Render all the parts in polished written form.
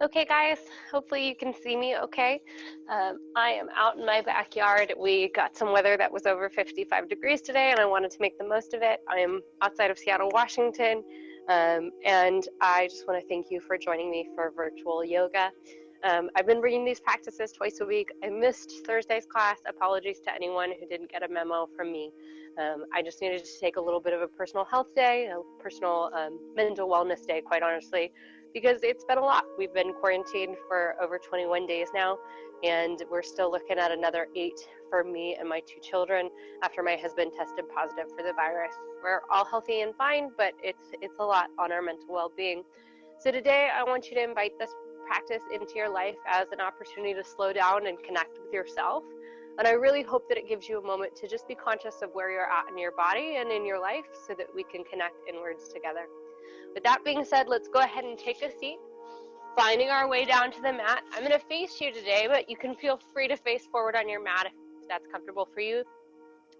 Okay guys, hopefully you can see me okay. I am out in my backyard. We got some weather that was over 55 degrees today and I wanted to make the most of it. I am outside of Seattle, Washington, and I just want to thank you for joining me for virtual yoga. I've been bringing these practices twice a week. I missed Thursday's class. Apologies to anyone who didn't get a memo from me. I just needed to take a little bit of a personal health day, a personal mental wellness day, quite honestly, because it's been a lot. We've been quarantined for over 21 days now, and we're still looking at another 8 for me and my 2 children after my husband tested positive for the virus. We're all healthy and fine, but it's a lot on our mental well-being. So today I want you to invite this practice into your life as an opportunity to slow down and connect with yourself. And I really hope that it gives you a moment to just be conscious of where you're at in your body and in your life so that we can connect inwards together. With that being said, let's go ahead and take a seat, finding our way down to the mat. I'm going to face you today, but you can feel free to face forward on your mat if that's comfortable for you.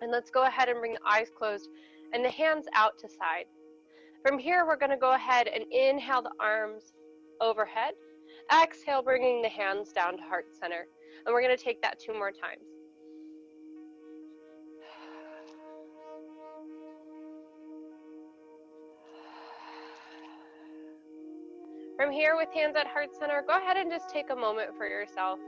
And let's go ahead and bring the eyes closed and the hands out to side. From here, we're going to go ahead and inhale the arms overhead. Exhale, bringing the hands down to heart center. And we're going to take that 2 more times. From here, with hands at heart center, go ahead and just take a moment for yourself.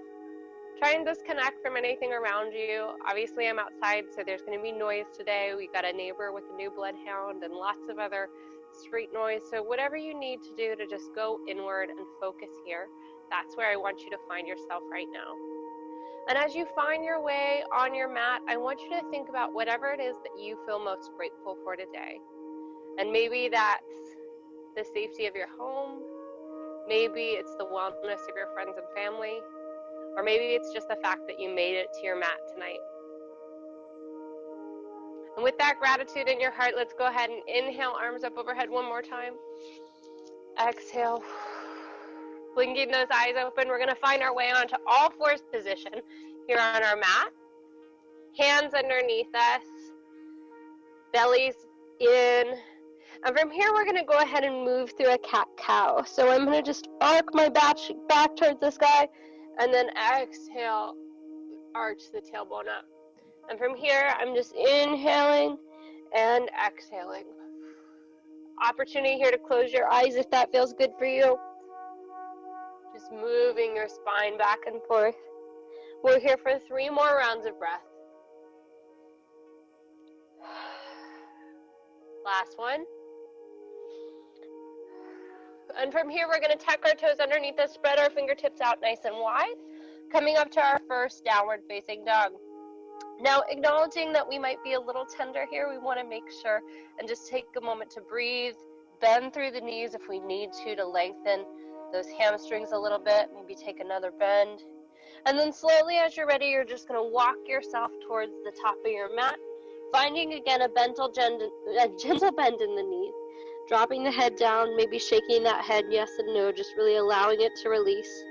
Try and disconnect from anything around you. Obviously, I'm outside, so there's going to be noise today. We got a neighbor with a new bloodhound and lots of other street noise. So whatever you need to do to just go inward and focus here, that's where I want you to find yourself right now. And as you find your way on your mat, I want you to think about whatever it is that you feel most grateful for today. And maybe that's the safety of your home. Maybe it's the wellness of your friends and family, or maybe it's just the fact that you made it to your mat tonight. And with that gratitude in your heart, let's go ahead and inhale, arms up overhead one more time. Exhale, blinking those eyes open. We're going to find our way onto all fours position here on our mat. Hands underneath us, bellies in. And from here, we're going to go ahead and move through a cat-cow. So I'm going to just arc my back towards the sky, and then exhale, arch the tailbone up. And from here, I'm just inhaling and exhaling. Opportunity here to close your eyes if that feels good for you. Just moving your spine back and forth. We're here for 3 more rounds of breath. Last one. And from here, we're going to tuck our toes underneath us, spread our fingertips out nice and wide, coming up to our first downward facing dog. Now, acknowledging that we might be a little tender here, we want to make sure and just take a moment to breathe, bend through the knees if we need to lengthen those hamstrings a little bit, maybe take another bend. And then slowly, as you're ready, you're just going to walk yourself towards the top of your mat, finding again a gentle bend in the knees. Dropping the head down, maybe shaking that head yes and no, just really allowing it to release.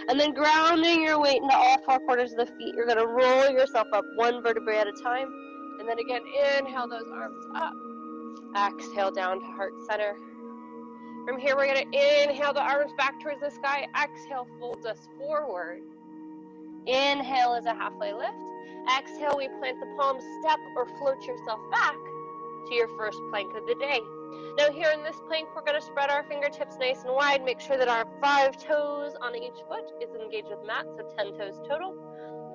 And then grounding your weight into all 4 corners of the feet. You're going to roll yourself up 1 vertebrae at a time. And then again, inhale those arms up. Exhale down to heart center. From here, we're going to inhale the arms back towards the sky. Exhale folds us forward. Inhale is a halfway lift. Exhale, we plant the palms, step or float yourself back to your first plank of the day. Now here in this plank, we're going to spread our fingertips nice and wide. Make sure that our 5 toes on each foot is engaged with mat, so 10 toes total.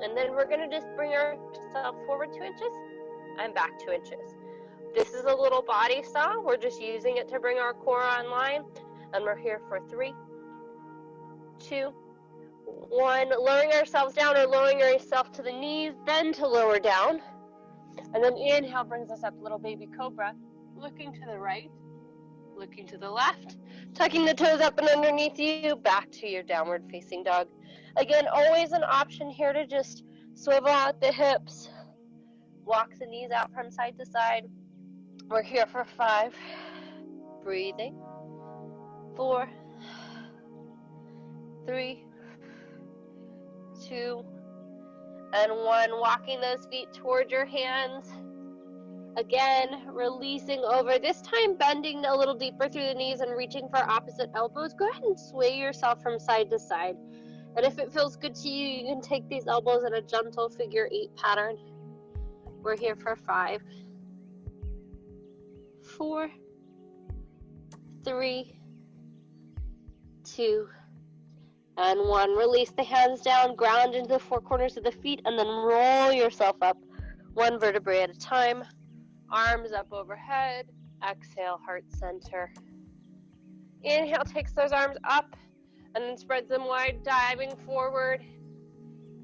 And then we're going to just bring ourselves forward 2 inches and back 2 inches. This is a little body style. We're just using it to bring our core online. And we're here for 3, 2, 1. Lowering ourselves down or lowering yourself to the knees, then to lower down. And then inhale brings us up, little baby cobra. Looking to the right, looking to the left, tucking the toes up and underneath you, back to your downward facing dog. Again, always an option here to just swivel out the hips, walk the knees out from side to side. We're here for 5, breathing, 4, 3, 2, and 1. Walking those feet towards your hands. Again, releasing over, this time bending a little deeper through the knees and reaching for opposite elbows. Go ahead and sway yourself from side to side. And if it feels good to you, you can take these elbows in a gentle figure 8 pattern. We're here for 5, 4, 3, 2, and 1. Release the hands down, ground into the 4 corners of the feet, and then roll yourself up 1 vertebrae at a time. Arms up overhead. Exhale, heart center. Inhale, takes those arms up and then spreads them wide, diving forward.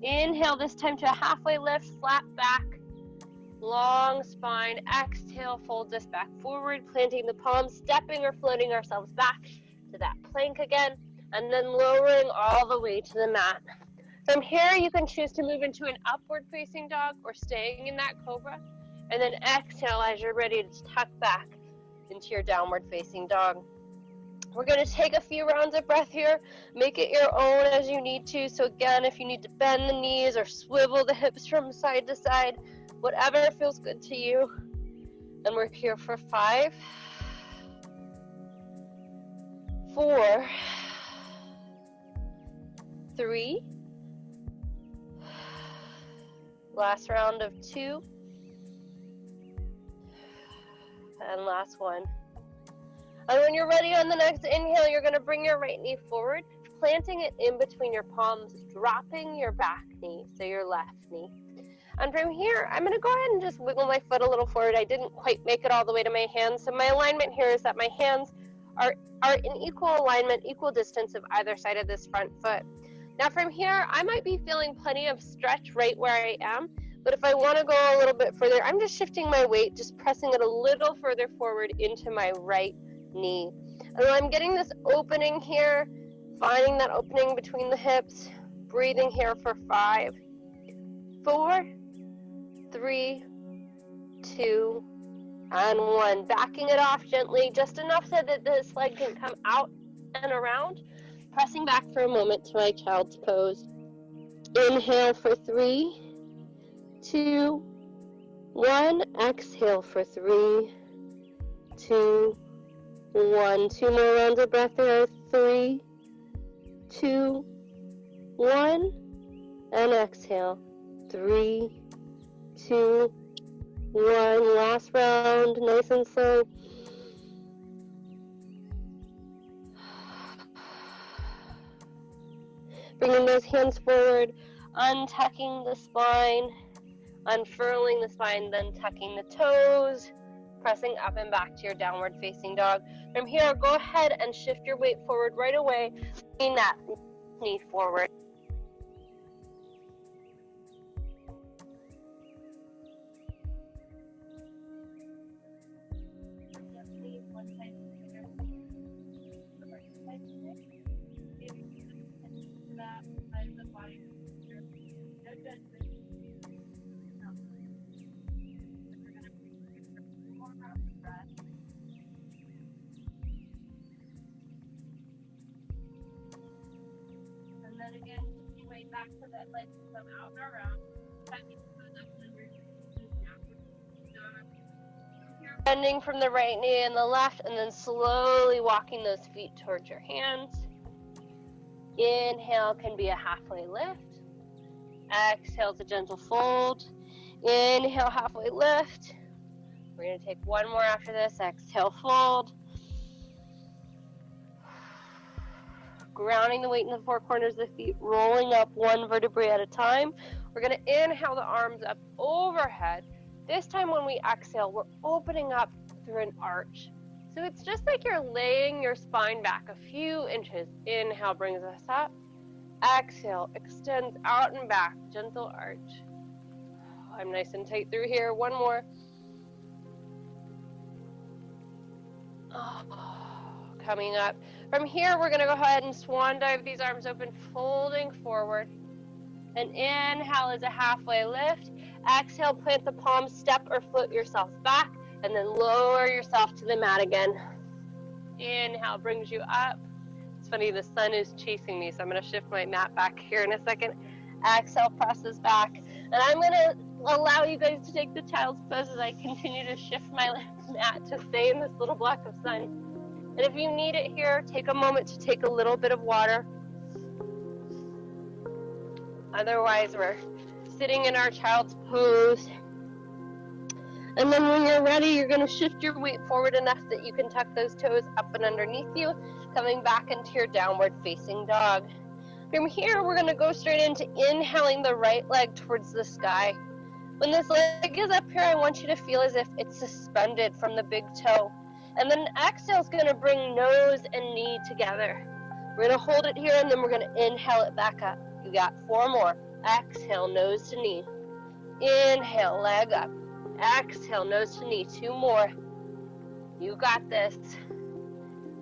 Inhale, this time to a halfway lift, flat back, long spine. Exhale, folds us back forward, planting the palms, stepping or floating ourselves back to that plank again, and then lowering all the way to the mat. From here, you can choose to move into an upward facing dog or staying in that cobra. And then exhale as you're ready to tuck back into your downward facing dog. We're going to take a few rounds of breath here. Make it your own as you need to. So again, if you need to bend the knees or swivel the hips from side to side, whatever feels good to you. And we're here for 5, 4, 3, last round of 2, and last 1. And when you're ready on the next inhale, you're going to bring your right knee forward, planting it in between your palms, dropping your back knee, so your left knee. And from here, I'm going to go ahead and just wiggle my foot a little forward. I didn't quite make it all the way to my hands, so my alignment here is that my hands are in equal alignment, equal distance of either side of this front foot. Now from here, I might be feeling plenty of stretch right where I am, but if I want to go a little bit further, I'm just shifting my weight, just pressing it a little further forward into my right knee. And I'm getting this opening here, finding that opening between the hips, breathing here for 5, 4, 3, 2, and 1. Backing it off gently, just enough so that this leg can come out and around. Pressing back for a moment to my child's pose. Inhale for 3, 2, 1. Exhale for 3, 2, 1. 2 more rounds of breath there. 3, 2, 1. And exhale. 3, 2, 1. Last round, nice and slow. Bringing those hands forward, untucking the spine, unfurling the spine, then tucking the toes, pressing up and back to your downward facing dog. From here, go ahead and shift your weight forward right away, bringing that knee forward. Again, your way back so that leg can come out and around. Bending from the right knee and the left, and then slowly walking those feet towards your hands. Inhale can be a halfway lift. Exhale is a gentle fold. Inhale, halfway lift. We're going to take 1 more after this. Exhale, fold. Grounding the weight in the 4 corners of the feet, rolling up 1 vertebrae at a time. We're going to inhale the arms up overhead. This time when we exhale, we're opening up through an arch. So it's just like you're laying your spine back a few inches. Inhale brings us up. Exhale extends out and back, gentle arch. I'm nice and tight through here. 1 more. Coming up. From here, we're going to go ahead and swan dive these arms open, folding forward. And inhale is a halfway lift. Exhale, plant the palms, step or float yourself back, and then lower yourself to the mat again. Inhale brings you up. It's funny, the sun is chasing me, so I'm going to shift my mat back here in a second. Exhale, presses back. And I'm going to I'll allow you guys to take the child's pose as I continue to shift my mat to stay in this little block of sun. And if you need it here, take a moment to take a little bit of water. Otherwise, we're sitting in our child's pose. And then when you're ready, you're going to shift your weight forward enough that you can tuck those toes up and underneath you, coming back into your downward facing dog. From here, we're going to go straight into inhaling the right leg towards the sky. When this leg is up here, I want you to feel as if it's suspended from the big toe. And then exhale is going to bring nose and knee together. We're going to hold it here, and then we're going to inhale it back up. You got 4 more. Exhale, nose to knee. Inhale, leg up. Exhale, nose to knee. 2 more. You got this.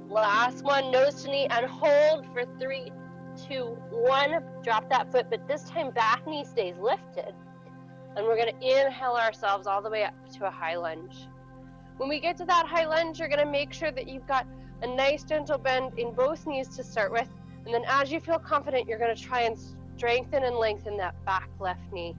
Last one, nose to knee, and hold for 3, 2, 1. Drop that foot, but this time back knee stays lifted. And we're going to inhale ourselves all the way up to a high lunge. When we get to that high lunge, you're going to make sure that you've got a nice gentle bend in both knees to start with. And then as you feel confident, you're going to try and strengthen and lengthen that back left knee.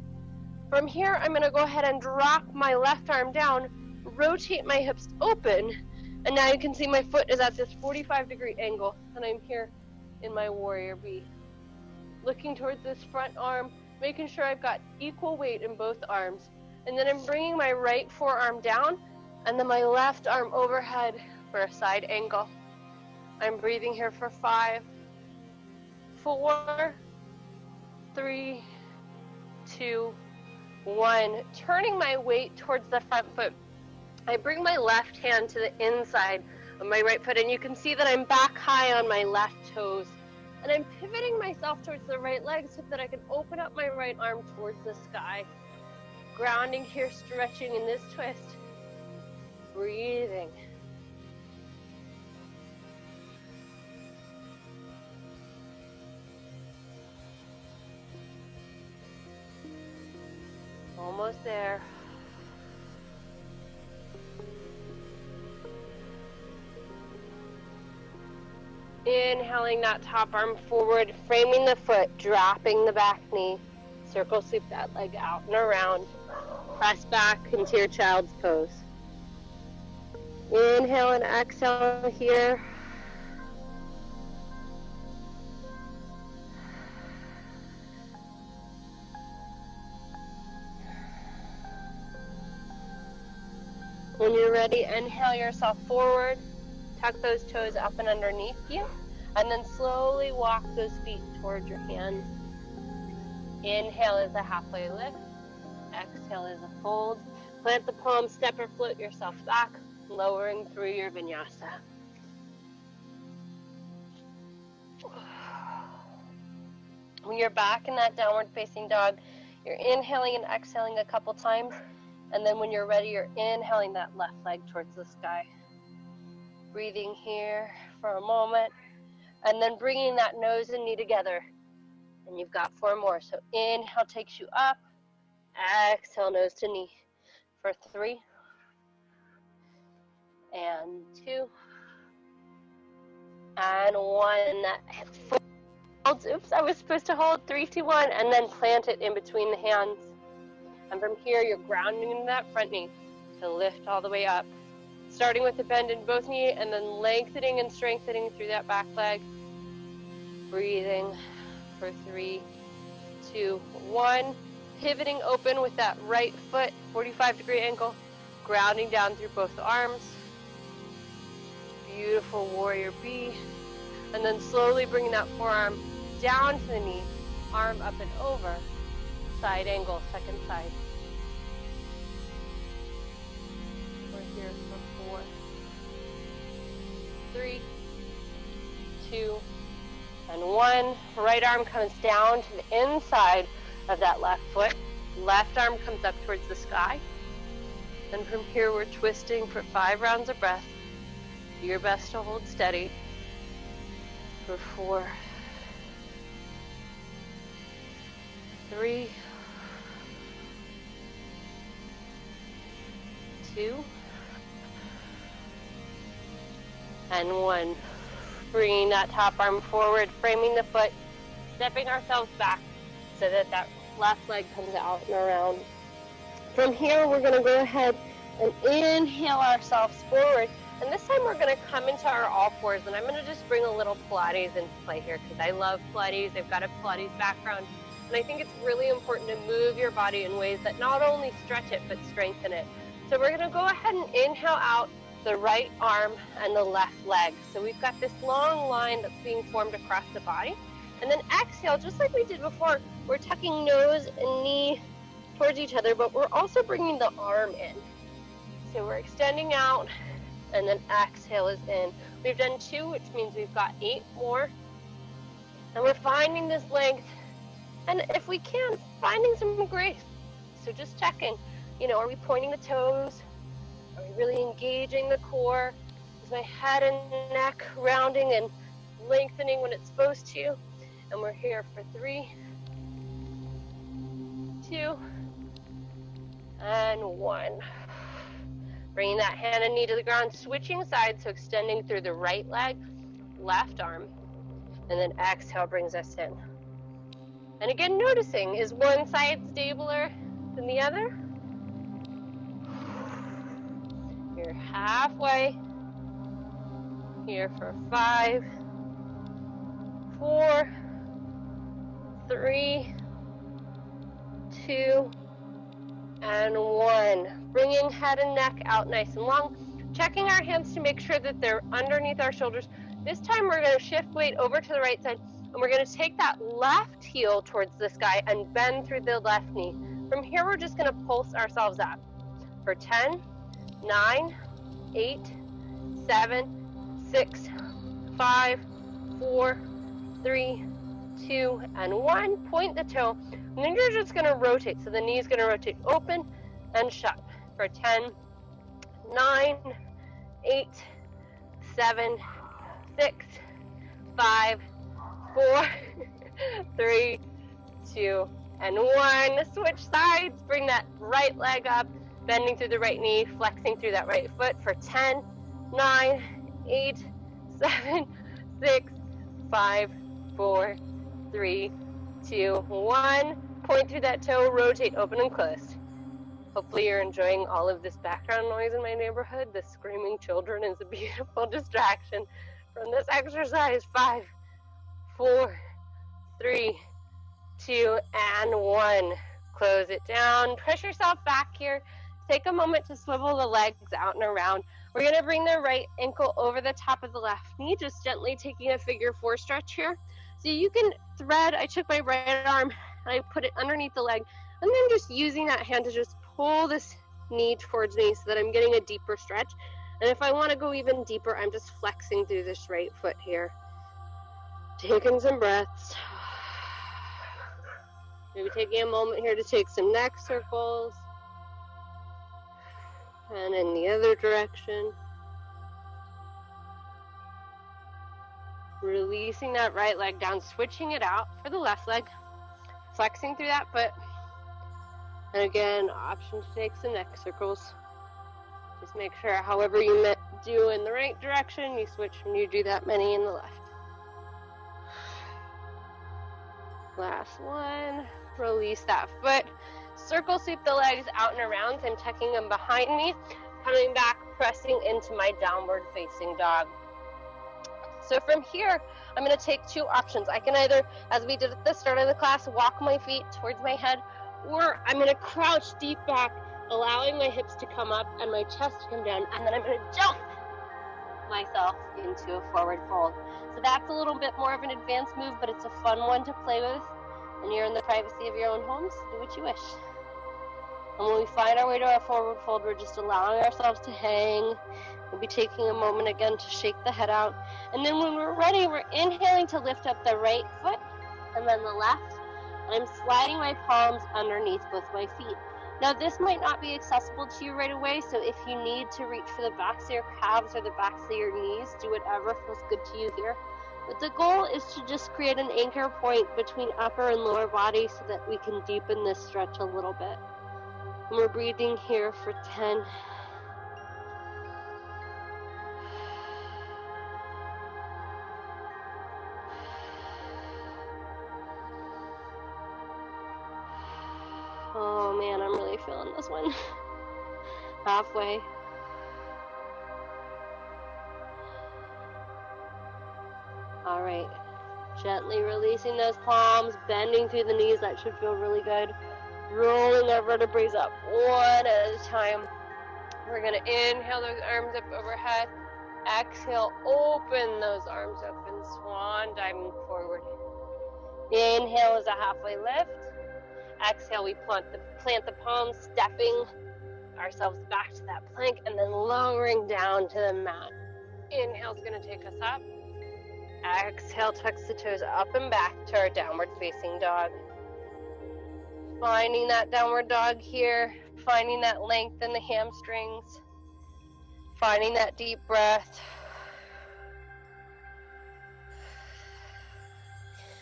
From here, I'm going to go ahead and drop my left arm down, rotate my hips open, and now you can see my foot is at this 45-degree angle, and I'm here in my warrior bee. Looking towards this front arm, making sure I've got equal weight in both arms. And then I'm bringing my right forearm down, and then my left arm overhead for a side angle. I'm breathing here for 5, 4, 3, 2, 1. Turning my weight towards the front foot. I bring my left hand to the inside of my right foot, and you can see that I'm back high on my left toes. And I'm pivoting myself towards the right leg so that I can open up my right arm towards the sky. Grounding here, stretching in this twist. Breathing. Almost there. Inhaling that top arm forward, framing the foot, dropping the back knee. Circle sweep that leg out and around. Press back into your child's pose. Inhale and exhale here. When you're ready, inhale yourself forward. Tuck those toes up and underneath you, and then slowly walk those feet towards your hands. Inhale is a halfway lift. Exhale is a fold. Plant the palms, step or float yourself back, lowering through your vinyasa. When you're back in that downward facing dog, you're inhaling and exhaling a couple times, and then when you're ready, you're inhaling that left leg towards the sky. Breathing here for a moment, and then bringing that nose and knee together. And you've got 4 more. So inhale takes you up, exhale nose to knee for 3, and 2, and 1. And that folds. Oops, I was supposed to hold 3, 2, 1, and then plant it in between the hands. And from here, you're grounding into that front knee to lift all the way up. Starting with a bend in both knees, and then lengthening and strengthening through that back leg. Breathing for 3, 2, 1. Pivoting open with that right foot, 45-degree angle. Grounding down through both arms. Beautiful warrior bee. And then slowly bringing that forearm down to the knee. Arm up and over. Side angle, second side. We're here for 4, 3, 2, and 1. Right arm comes down to the inside of that left foot. Left arm comes up towards the sky. And from here, we're twisting for 5 rounds of breath. Do your best to hold steady for 4, 3, 2, and 1. Bringing that top arm forward, framing the foot, stepping ourselves back so that that left leg comes out and around. From here, we're going to go ahead and inhale ourselves forward. And this time we're going to come into our all fours. And I'm going to just bring a little Pilates into play here because I love Pilates. I've got a Pilates background. And I think it's really important to move your body in ways that not only stretch it, but strengthen it. So we're going to go ahead and inhale out the right arm and the left leg. So we've got this long line that's being formed across the body. And then exhale, just like we did before, we're tucking nose and knee towards each other, but we're also bringing the arm in. So we're extending out, and then exhale is in. We've done 2, which means we've got 8 more. And we're finding this length, and if we can, finding some grace. So just checking, are we pointing the toes? Are we really engaging the core? Is my head and neck rounding and lengthening when it's supposed to? And we're here for 3, 2, and 1. Bringing that hand and knee to the ground, switching sides, so extending through the right leg, left arm, and then exhale brings us in. And again, noticing, is one side stabler than the other? You're halfway. Here for 5, 4, 3, 2, and 1. Bringing head and neck out nice and long. Checking our hands to make sure that they're underneath our shoulders. This time we're going to shift weight over to the right side, and we're going to take that left heel towards the sky and bend through the left knee. From here, we're just going to pulse ourselves up for 10, 9, 8, 7, 6, 5, 4, 3, 2, and 1. Point the toe, and then you're just going to rotate. So the knee is going to rotate open and shut for 10, 9, 8, 7, 6, 5, 4, 3, 2, and 1. Switch sides. Bring that right leg up, bending through the right knee, flexing through that right foot for 10, 9, 8, 7, 6, 5, 4, 3, 2, 1. Point through that toe, rotate, open, and close. Hopefully you're enjoying all of this background noise in my neighborhood. The screaming children is a beautiful distraction from this exercise. 5, 4, 3, 2, and 1. Close it down. Push yourself back here. Take a moment to swivel the legs out and around. We're going to bring the right ankle over the top of the left knee, just gently taking a figure 4 stretch here. So you can thread, I took my right arm and I put it underneath the leg, and then just using that hand to just pull this knee towards me so that I'm getting a deeper stretch. And if I want to go even deeper, I'm just flexing through this right foot here. Taking some breaths. Maybe taking a moment here to take some neck circles. And in the other direction. Releasing that right leg down, switching it out for the left leg. Flexing through that foot. And again, option to take some neck circles. Just make sure however you do in the right direction, you switch when you do that many in the left. Last one. Release that foot. Circle sweep the legs out and around. So I'm tucking them behind me. Coming back, pressing into my downward facing dog. So from here, I'm going to take 2 options. I can either, as we did at the start of the class, walk my feet towards my head, or I'm going to crouch deep back, allowing my hips to come up and my chest to come down, and then I'm going to jump myself into a forward fold. So that's a little bit more of an advanced move, but it's a fun one to play with, and you're in the privacy of your own homes. Do what you wish. And when we find our way to our forward fold, we're just allowing ourselves to hang. We'll be taking a moment again to shake the head out. And then when we're ready, we're inhaling to lift up the right foot and then the left. And I'm sliding my palms underneath both my feet. Now this might not be accessible to you right away, so if you need to reach for the backs of your calves or the backs of your knees, do whatever feels good to you here. But the goal is to just create an anchor point between upper and lower body so that we can deepen this stretch a little bit. And we're breathing here for 10. man, I'm really feeling this one. Halfway. All right. Gently releasing those palms, bending through the knees. That should feel really good. Rolling our vertebrae up one at a time. We're going to inhale those arms up overhead. Exhale, open those arms up and swan diving forward. Inhale is a halfway lift. Exhale, we plant the palms, stepping ourselves back to that plank, and then lowering down to the mat. Inhale is going to take us up. Exhale, tucks the toes up and back to our downward facing dog. Finding that downward dog here, finding that length in the hamstrings, finding that deep breath.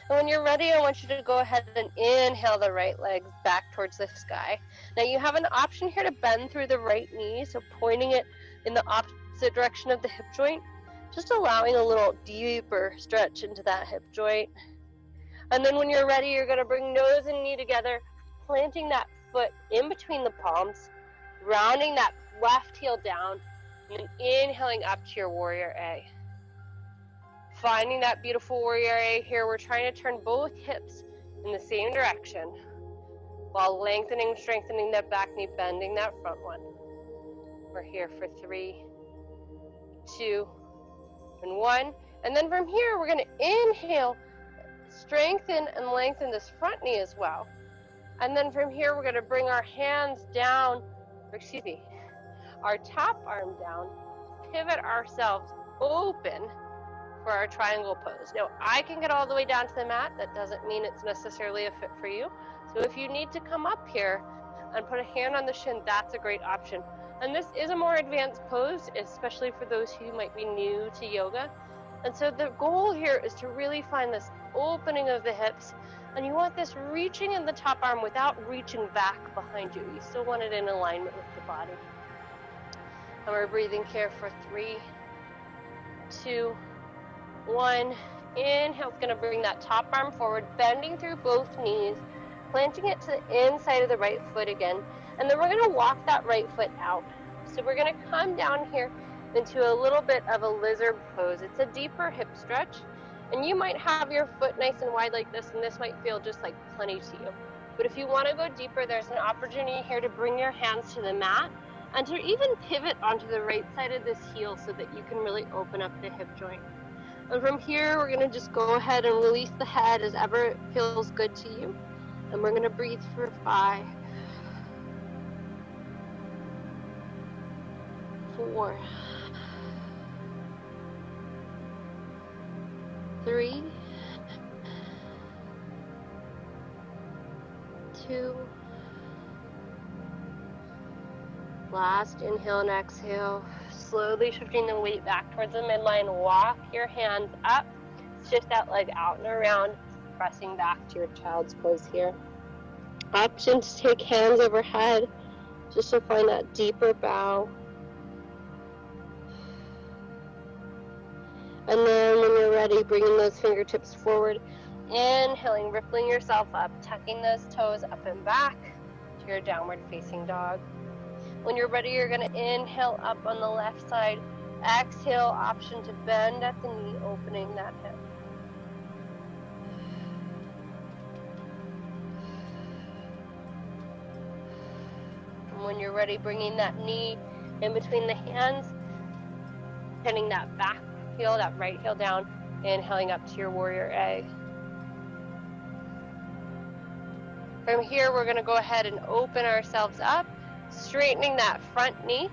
And when you're ready, I want you to go ahead and inhale the right leg back towards the sky. Now you have an option here to bend through the right knee, so pointing it in the opposite direction of the hip joint, just allowing a little deeper stretch into that hip joint. And then when you're ready, you're going to bring nose and knee together, planting that foot in between the palms, rounding that left heel down, and then inhaling up to your warrior A. Finding that beautiful warrior A here, we're trying to turn both hips in the same direction while lengthening, strengthening that back knee, bending that front one. We're here for 3, 2, and 1. And then from here, we're going to inhale, strengthen and lengthen this front knee as well. And then from here, we're going to bring our hands down, our top arm down, pivot ourselves open for our triangle pose. Now, I can get all the way down to the mat. That doesn't mean it's necessarily a fit for you. So if you need to come up here and put a hand on the shin, that's a great option. And this is a more advanced pose, especially for those who might be new to yoga. And so the goal here is to really find this opening of the hips. And you want this reaching in the top arm without reaching back behind you. You still want it in alignment with the body. And we're breathing here for 3, 2, 1. Inhale, it's going to bring that top arm forward, bending through both knees, planting it to the inside of the right foot again. And then we're going to walk that right foot out. So we're going to come down here into a little bit of a lizard pose. It's a deeper hip stretch. And you might have your foot nice and wide like this, and this might feel just like plenty to you. But if you want to go deeper, there's an opportunity here to bring your hands to the mat and to even pivot onto the right side of this heel so that you can really open up the hip joint. And from here, we're going to just go ahead and release the head as ever it feels good to you. And we're going to breathe for 5, 4, 3, 2, last inhale and exhale. Slowly shifting the weight back towards the midline. Walk your hands up. Shift that leg out and around, pressing back to your child's pose here. Option to take hands overhead, just to find that deeper bow. And then when you're ready, bringing those fingertips forward, inhaling, rippling yourself up, tucking those toes up and back to your downward facing dog. When you're ready, you're going to inhale up on the left side. Exhale, option to bend at the knee, opening that hip. And when you're ready, bringing that knee in between the hands, pinning that back heel, that right heel down, inhaling up to your warrior A. From here, we're going to go ahead and open ourselves up, straightening that front knee,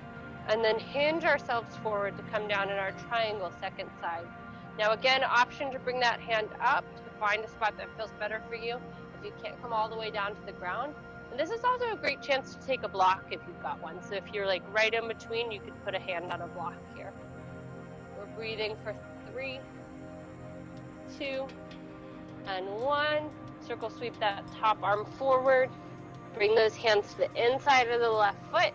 and then hinge ourselves forward to come down in our triangle second side. Now again, option to bring that hand up to find a spot that feels better for you if you can't come all the way down to the ground. And this is also a great chance to take a block if you've got one. So if you're like right in between, you could put a hand on a block here. We're breathing for 3, 2, and 1. Circle sweep that top arm forward. Bring those hands to the inside of the left foot.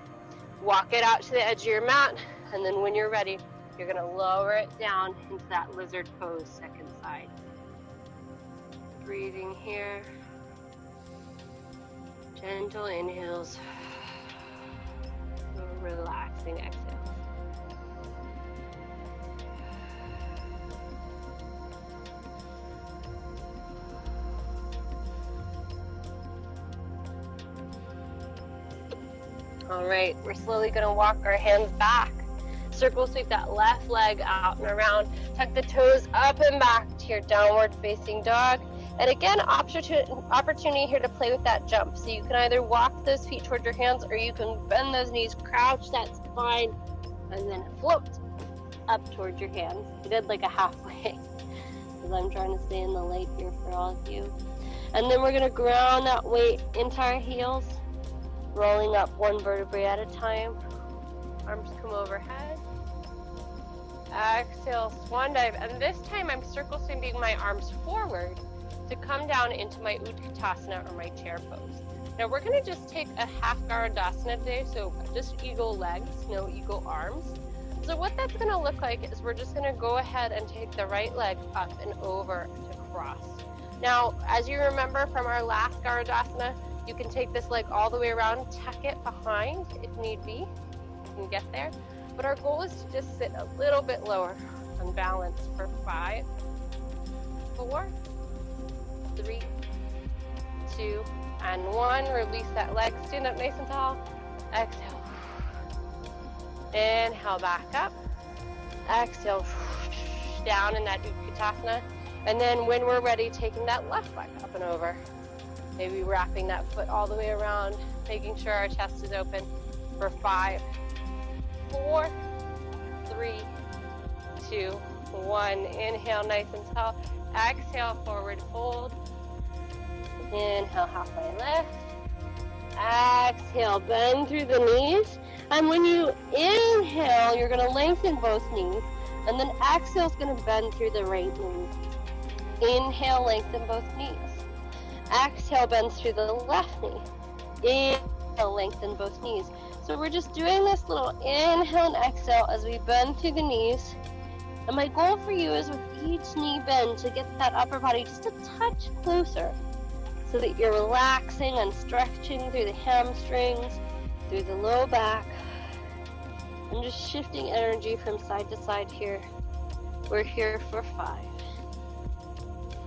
Walk it out to the edge of your mat. And then when you're ready, you're going to lower it down into that lizard pose, second side. Breathing here. Gentle inhales, relaxing exhales. All right, we're slowly gonna walk our hands back. Circle sweep that left leg out and around. Tuck the toes up and back to your downward facing dog. And again, opportunity here to play with that jump. So you can either walk those feet towards your hands or you can bend those knees, crouch that spine, and then float up towards your hands. You did like a halfway, because I'm trying to stay in the light here for all of you. And then we're gonna ground that weight into our heels, rolling up one vertebrae at a time. Arms come overhead. Exhale, swan dive. And this time I'm circle sweeping my arms forward to come down into my Utkatasana or my chair pose. Now we're gonna just take a half Garudasana today, so just eagle legs, no eagle arms. So what that's gonna look like is we're just gonna go ahead and take the right leg up and over to cross. Now, as you remember from our last Garudasana, you can take this leg all the way around, tuck it behind if need be. You can get there. But our goal is to just sit a little bit lower on balance for 5, 4, 3, 2, and 1. Release that leg, stand up nice and tall. Exhale. Inhale, back up. Exhale, down in that Utkatasana. And then when we're ready, taking that left leg up and over. Maybe wrapping that foot all the way around, making sure our chest is open for 5, 4, 3, 2, 1. Inhale, nice and tall. Exhale, forward fold. Inhale, halfway lift. Exhale, bend through the knees. And when you inhale, you're going to lengthen both knees. And then exhale is going to bend through the right knee. Inhale, lengthen both knees. Exhale, bends through the left knee. Inhale, lengthen both knees. So we're just doing this little inhale and exhale as we bend through the knees. And my goal for you is with each knee bend to get that upper body just a touch closer so that you're relaxing and stretching through the hamstrings, through the low back, and just shifting energy from side to side here. We're here for 5,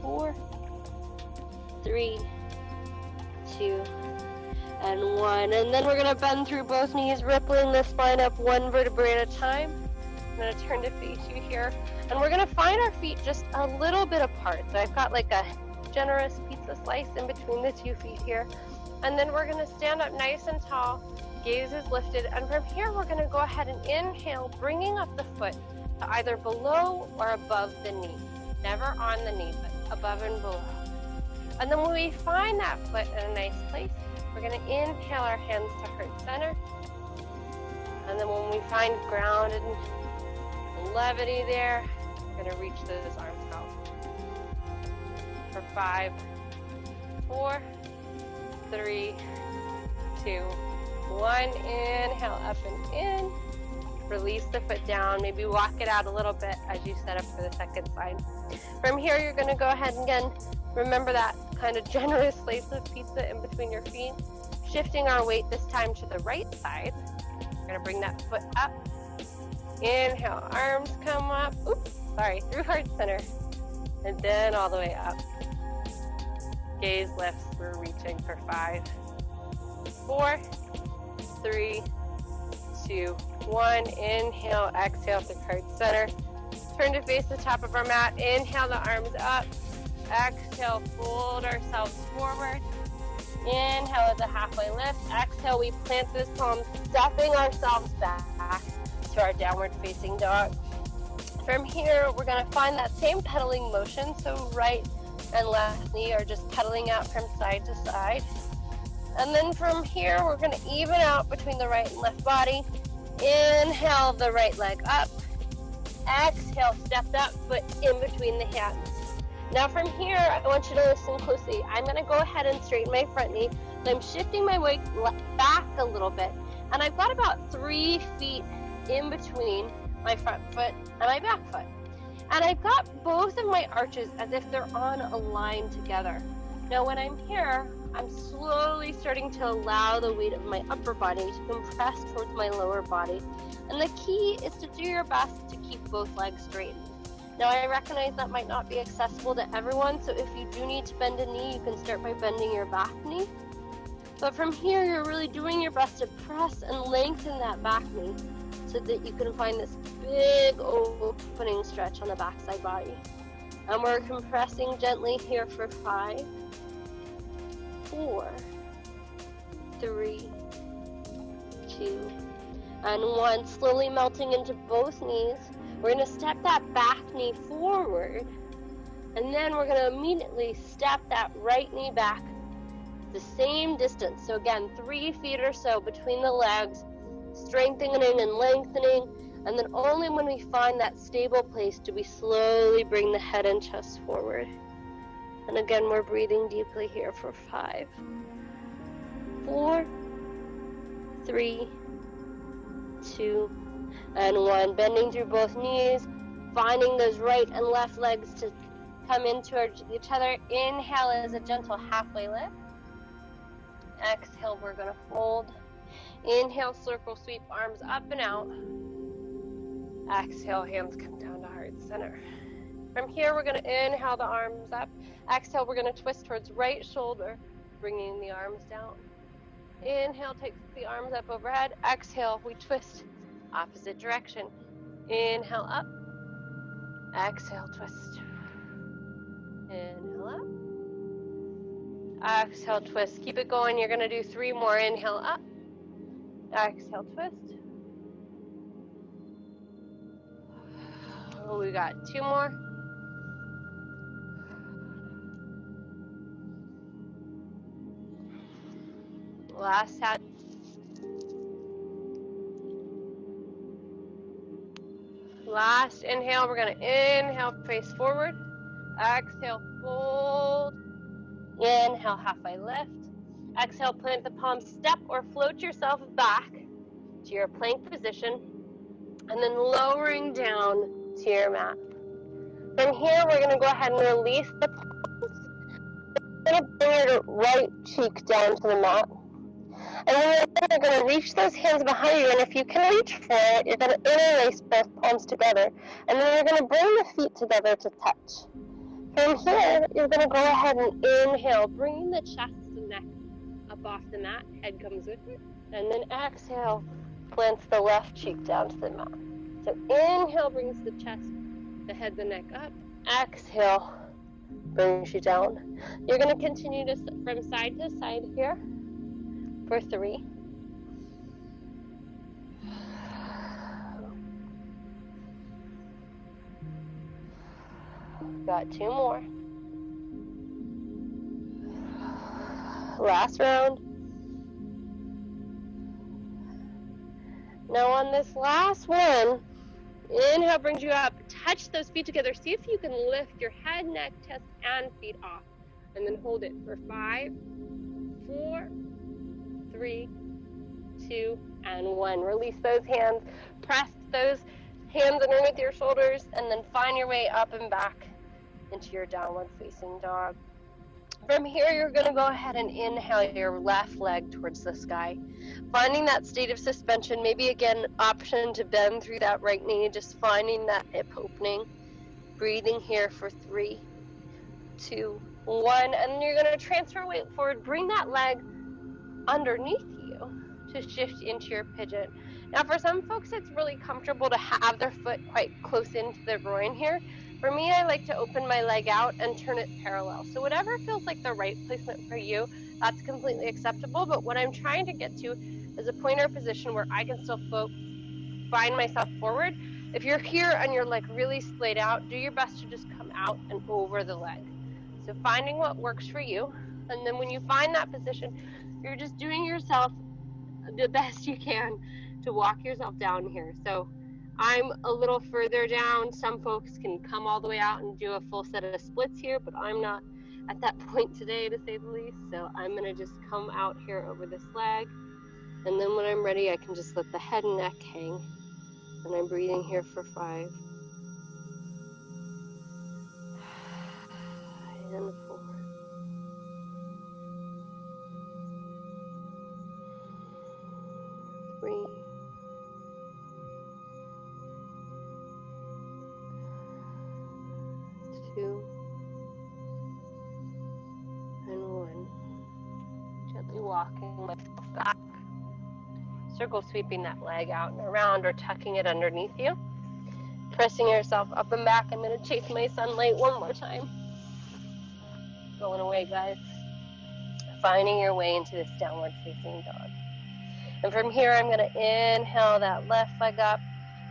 4, 3, 2, and 1. And then we're going to bend through both knees, rippling the spine up one vertebrae at a time. I'm going to turn to face you here. And we're going to find our feet just a little bit apart. So I've got like a generous pizza slice in between the 2 feet here. And then we're going to stand up nice and tall. Gaze is lifted. And from here, we're going to go ahead and inhale, bringing up the foot to either below or above the knee. Never on the knee, but above and below. And then when we find that foot in a nice place, we're going to inhale our hands to heart center. And then when we find grounded levity there, we're going to reach those arms out. For 5, 4, 3, 2, 1. Inhale up and in. Release the foot down. Maybe walk it out a little bit as you set up for the second side. From here, you're going to go ahead and again, remember that kind of generous slice of pizza in between your feet. Shifting our weight this time to the right side. We're going to bring that foot up. Inhale, arms come up. Through heart center. And then all the way up. Gaze lifts. We're reaching for 5, 4, 3, 2, 1. Inhale, exhale to heart center. Turn to face the top of our mat. Inhale the arms up. Exhale, fold ourselves forward. Inhale as a halfway lift. Exhale, we plant those palms, stepping ourselves back to our downward facing dog. From here, we're going to find that same pedaling motion. So right and left knee are just pedaling out from side to side. And then from here, we're going to even out between the right and left body. Inhale the right leg up. Exhale, step that foot in between the hands. Now from here, I want you to listen closely. I'm going to go ahead and straighten my front knee. And I'm shifting my weight back a little bit. And I've got about 3 feet in between my front foot and my back foot. And I've got both of my arches as if they're on a line together. Now when I'm here, I'm slowly starting to allow the weight of my upper body to compress towards my lower body. And the key is to do your best to keep both legs straight. Now, I recognize that might not be accessible to everyone, so if you do need to bend a knee, you can start by bending your back knee. But from here, you're really doing your best to press and lengthen that back knee so that you can find this big opening stretch on the backside body. And we're compressing gently here for 5, 4, 3, 2, and 1. Slowly melting into both knees. We're going to step that back knee forward, and then we're going to immediately step that right knee back the same distance. So again, 3 feet or so between the legs, strengthening and lengthening, and then only when we find that stable place do we slowly bring the head and chest forward. And again, we're breathing deeply here for 5, 4, 3, 2, and 1. Bending through both knees, finding those right and left legs to come into each other. Inhale is a gentle halfway lift. Exhale, we're going to fold. Inhale, circle sweep, arms up and out. Exhale, hands come down to heart center. From here, we're going to inhale the arms up. Exhale, we're going to twist towards right shoulder, bringing the arms down. Inhale, takes the arms up overhead. Exhale, we twist opposite direction. Inhale up. Exhale, twist. Inhale up. Exhale, twist. Keep it going. You're going to do 3 more. Inhale up. Exhale, twist. Oh, we got 2 more. Last set. Last inhale, we're going to inhale, face forward. Exhale, fold. Inhale, halfway lift. Exhale, plant the palms, step or float yourself back to your plank position, and then lowering down to your mat. From here, we're going to go ahead and release the palms. We're going to bring your right cheek down to the mat. And then you're going to reach those hands behind you, and if you can reach for it, you're going to interlace both palms together. And then you're going to bring the feet together to touch. From here, you're going to go ahead and inhale, bringing the chest and neck up off the mat. Head comes with it. And then exhale, plants the left cheek down to the mat. So inhale brings the chest, the head, the neck up. Exhale brings you down. You're going to continue to from side to side here for 3. Got 2 more. Last round. Now on this last one, inhale brings you up. Touch those feet together. See if you can lift your head, neck, chest, and feet off. And then hold it for 5, 4, 3, 2, and 1. Release those hands. Press those hands underneath your shoulders, and then find your way up and back into your downward facing dog. From here, you're going to go ahead and inhale your left leg towards the sky. Finding that state of suspension, maybe again, option to bend through that right knee, just finding that hip opening. Breathing here for 3, 2, 1, and you're going to transfer weight forward. Bring that leg underneath you to shift into your pigeon. Now, for some folks, it's really comfortable to have their foot quite close into the groin here. For me, I like to open my leg out and turn it parallel. So whatever feels like the right placement for you, that's completely acceptable. But what I'm trying to get to is a pointer position where I can still find myself forward. If you're here and you're like really splayed out, do your best to just come out and over the leg. So finding what works for you. And then when you find that position, you're just doing yourself the best you can to walk yourself down here. So I'm a little further down. Some folks can come all the way out and do a full set of splits here, but I'm not at that point today, to say the least. So I'm going to just come out here over this leg. And then when I'm ready, I can just let the head and neck hang. And I'm breathing here for 5. And 4. circle sweeping that leg out and around or tucking it underneath you. Pressing yourself up and back. I'm going to chase my sunlight one more time. Going away, guys. Finding your way into this downward facing dog. And from here, I'm going to inhale that left leg up,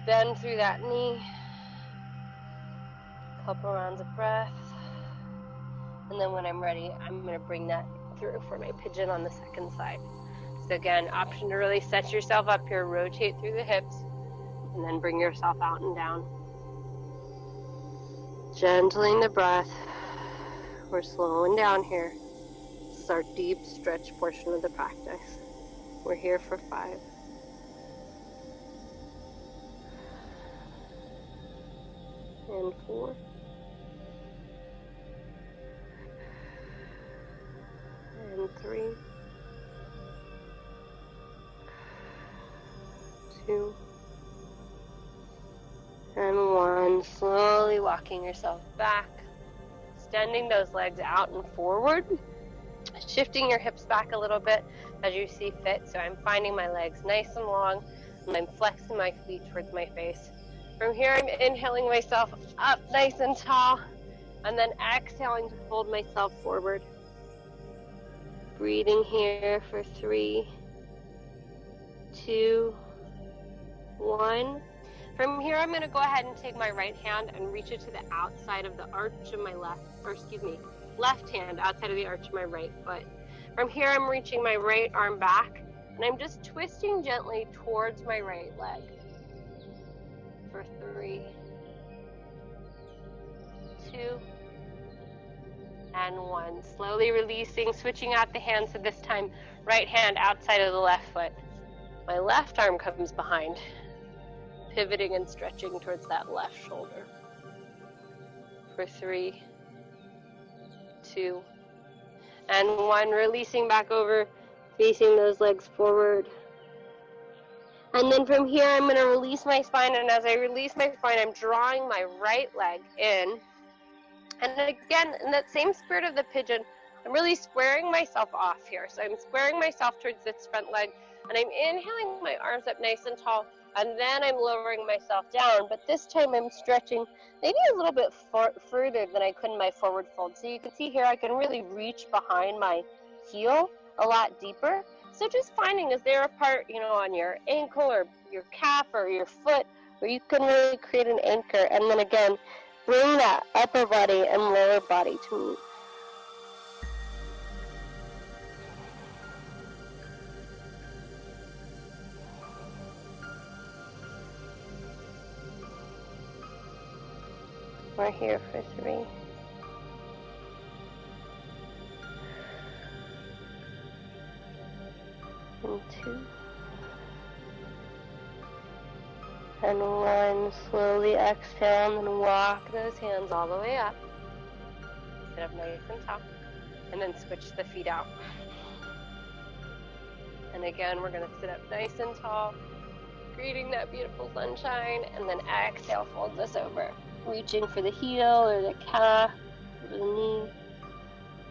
bend through that knee. Couple rounds of breath. And then when I'm ready, I'm going to bring that through for my pigeon on the second side. So again, option to really set yourself up here, rotate through the hips, and then bring yourself out and down. Gentling the breath. We're slowing down here. This is our deep stretch portion of the practice. We're here for 5. And 4. And 3. 2. And 1. Slowly walking yourself back, extending those legs out and forward, shifting your hips back a little bit as you see fit. So I'm finding my legs nice and long, and I'm flexing my feet towards my face. From here, I'm inhaling myself up nice and tall, and then exhaling to fold myself forward. Breathing here for 3, 2, 1. From here, I'm going to go ahead and take my right hand and reach it to the outside of the arch of my left hand outside of the arch of my right foot. From here, I'm reaching my right arm back, and I'm just twisting gently towards my right leg. For 3, 2, and 1. Slowly releasing, switching out the hands, so this time, right hand outside of the left foot. My left arm comes behind, pivoting and stretching towards that left shoulder. For 3, 2, and 1. Releasing back over, facing those legs forward. And then from here, I'm going to release my spine, and as I release my spine, I'm drawing my right leg in. And again, in that same spirit of the pigeon, I'm really squaring myself off here. So I'm squaring myself towards this front leg, and I'm inhaling my arms up nice and tall, and then I'm lowering myself down. But this time I'm stretching maybe a little bit further than I could in my forward fold. So you can see here I can really reach behind my heel a lot deeper. So just finding, is there a part, on your ankle or your calf or your foot where you can really create an anchor, and then again, bring that upper body and lower body to meet. We're here for 3. And 2. And 1. Slowly exhale and then walk those hands all the way up. Sit up nice and tall. And then switch the feet out. And again, we're going to sit up nice and tall, greeting that beautiful sunshine. And then exhale, fold this over. Reaching for the heel or the calf or the knee.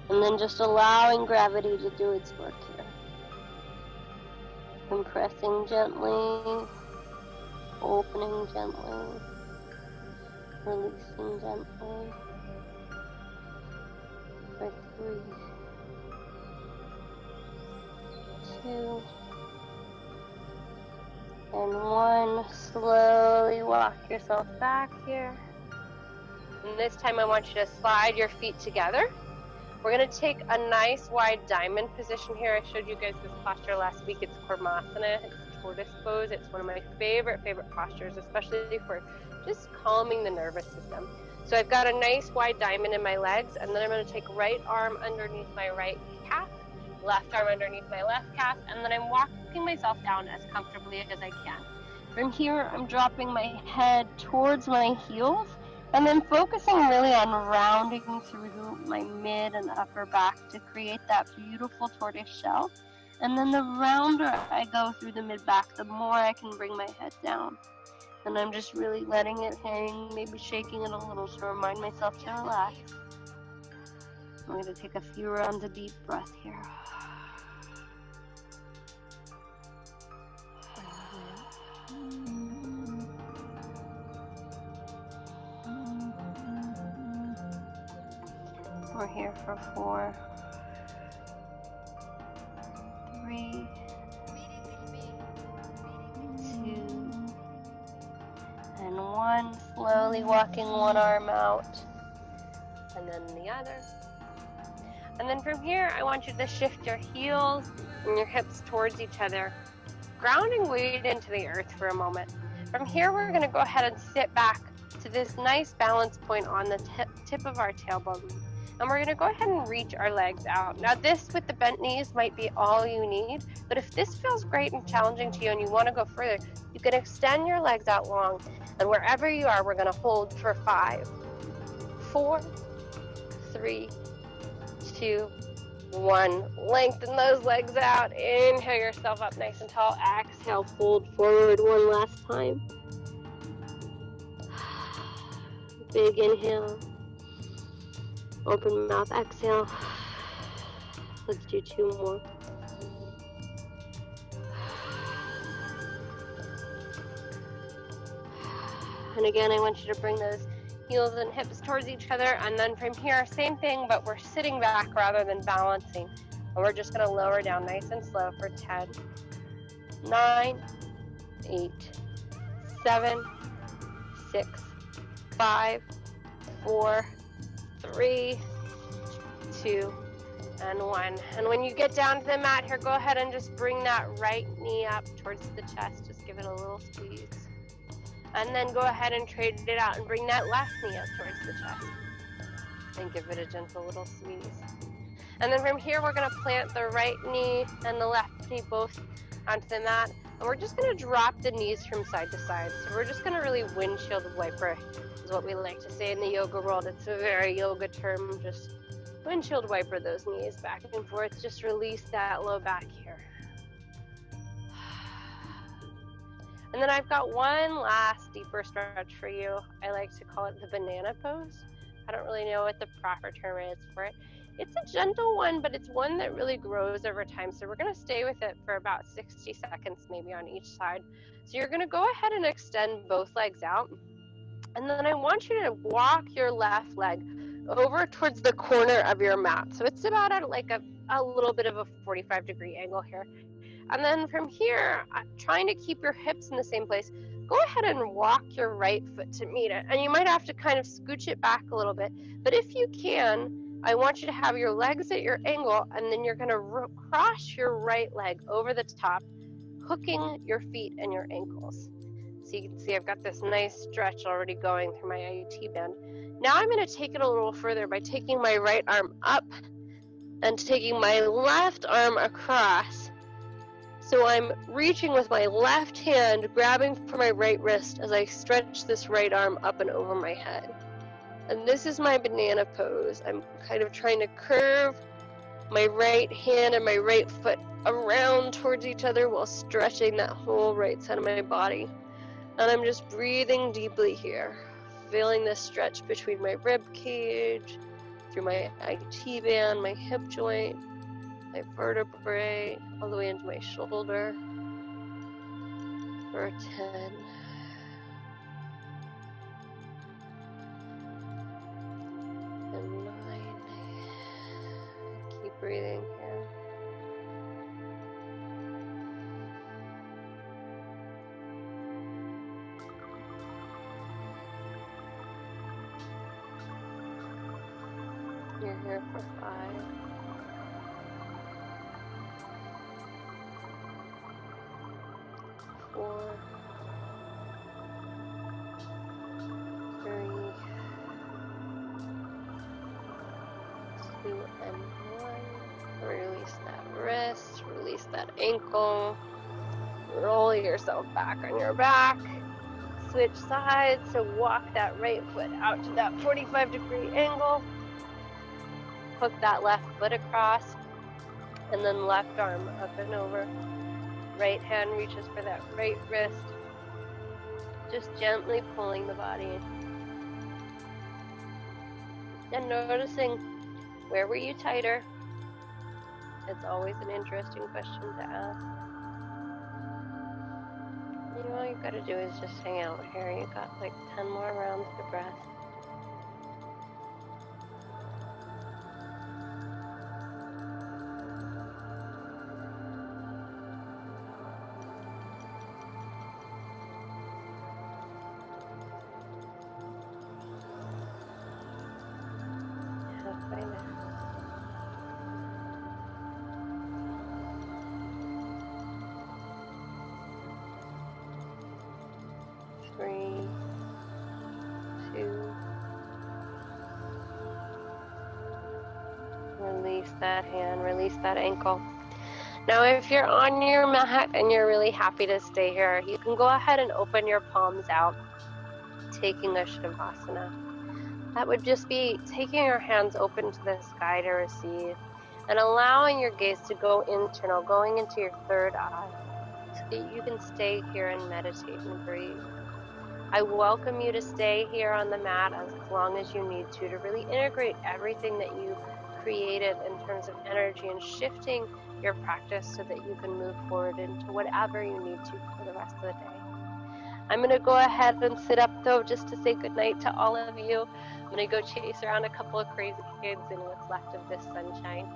And then just allowing gravity to do its work here. Compressing gently, opening gently, releasing gently. For 3, 2, and 1. Slowly walk yourself back here. And this time I want you to slide your feet together. We're going to take a nice wide diamond position here. I showed you guys this posture last week. It's Kurmasana. It's tortoise pose. It's one of my favorite postures, especially for just calming the nervous system. So I've got a nice wide diamond in my legs, and then I'm going to take right arm underneath my right calf, left arm underneath my left calf, and then I'm walking myself down as comfortably as I can. From here, I'm dropping my head towards my heels, and then focusing really on rounding through my mid and upper back to create that beautiful tortoise shell. And then the rounder I go through the mid back, the more I can bring my head down. And I'm just really letting it hang, maybe shaking it a little to remind myself to relax. I'm going to take a few rounds of deep breath here. We're here for 4, 3, 2, and 1. Slowly walking one arm out, and then the other. And then from here, I want you to shift your heels and your hips towards each other, grounding weight into the earth for a moment. From here, we're going to go ahead and sit back to this nice balance point on the tip of our tailbone. And we're going to go ahead and reach our legs out. Now this with the bent knees might be all you need, but if this feels great and challenging to you and you want to go further, you can extend your legs out long. And wherever you are, we're going to hold for 5, 4, 3, 2, 1. Lengthen those legs out. Inhale yourself up nice and tall. Exhale, fold forward one last time. Big inhale. Open mouth, exhale. Let's do 2 more. And again, I want you to bring those heels and hips towards each other. And then from here, same thing, but we're sitting back rather than balancing. And we're just going to lower down nice and slow for 10, 9, 8, 7, 6, 5, 4, 3, 2, and 1. And when you get down to the mat here, go ahead and just bring that right knee up towards the chest. Just give it a little squeeze. And then go ahead and trade it out and bring that left knee up towards the chest. And give it a gentle little squeeze. And then from here, we're going to plant the right knee and the left knee both onto the mat. And we're just going to drop the knees from side to side. So we're just going to really windshield wiper is what we like to say in the yoga world. It's a very yoga term. Just windshield wiper those knees back and forth. Just release that low back here. And then I've got one last deeper stretch for you. I like to call it the banana pose. I don't really know what the proper term is for it. It's a gentle one, but it's one that really grows over time. So we're going to stay with it for about 60 seconds maybe on each side. So you're going to go ahead and extend both legs out. And then I want you to walk your left leg over towards the corner of your mat. So it's about at like a little bit of a 45-degree angle here. And then from here, trying to keep your hips in the same place, go ahead and walk your right foot to meet it. And you might have to kind of scooch it back a little bit. But if you can, I want you to have your legs at your angle, and then you're going to cross your right leg over the top, hooking your feet and your ankles. So you can see I've got this nice stretch already going through my IT band. Now I'm going to take it a little further by taking my right arm up and taking my left arm across. So I'm reaching with my left hand, grabbing for my right wrist as I stretch this right arm up and over my head. And this is my banana pose. I'm kind of trying to curve my right hand and my right foot around towards each other while stretching that whole right side of my body. And I'm just breathing deeply here, feeling this stretch between my rib cage, through my IT band, my hip joint, my vertebrae, all the way into my shoulder. For 10. And 9. Keep breathing here. You're here for 5. 4, 3, 2, and 1. Release that wrist, release that ankle. Roll yourself back on your back. Switch sides, so walk that right foot out to that 45-degree angle. Hook that left foot across, and then left arm up and over. Right hand reaches for that right wrist. Just gently pulling the body. And noticing, where were you tighter? It's always an interesting question to ask. You know, all you've got to do is just hang out here. You've got like 10 more rounds of breath. Right now. 3, 2, release that hand, release that ankle. Now, if you're on your mat and you're really happy to stay here, you can go ahead and open your palms out, taking a Shavasana. That would just be taking your hands open to the sky to receive and allowing your gaze to go internal, going into your third eye, so that you can stay here and meditate and breathe. I welcome you to stay here on the mat as long as you need to really integrate everything that you created in terms of energy and shifting your practice so that you can move forward into whatever you need to for the rest of the day. I'm going to go ahead and sit up though just to say goodnight to all of you. I'm going to go chase around a couple of crazy kids in what's left of this sunshine.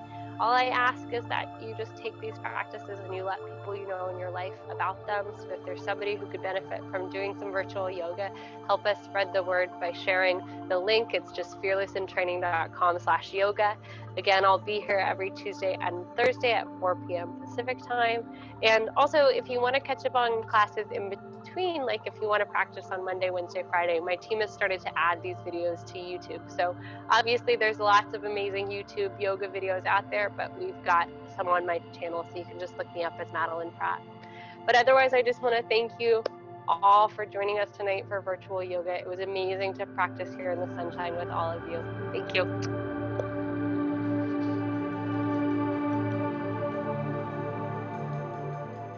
All I ask is that you just take these practices and you let people you know in your life about them. So if there's somebody who could benefit from doing some virtual yoga, help us spread the word by sharing the link. It's just fearlessintraining.com/yoga. Again, I'll be here every Tuesday and Thursday at 4 p.m. Pacific time. And also, if you want to catch up on classes in between, like if you want to practice on Monday, Wednesday, Friday, my team has started to add these videos to YouTube. So obviously there's lots of amazing YouTube yoga videos out there, but we've got some on my channel, so you can just look me up as Madeline Pratt. But otherwise, I just want to thank you all for joining us tonight for virtual yoga. It was amazing to practice here in the sunshine with all of you. Thank you.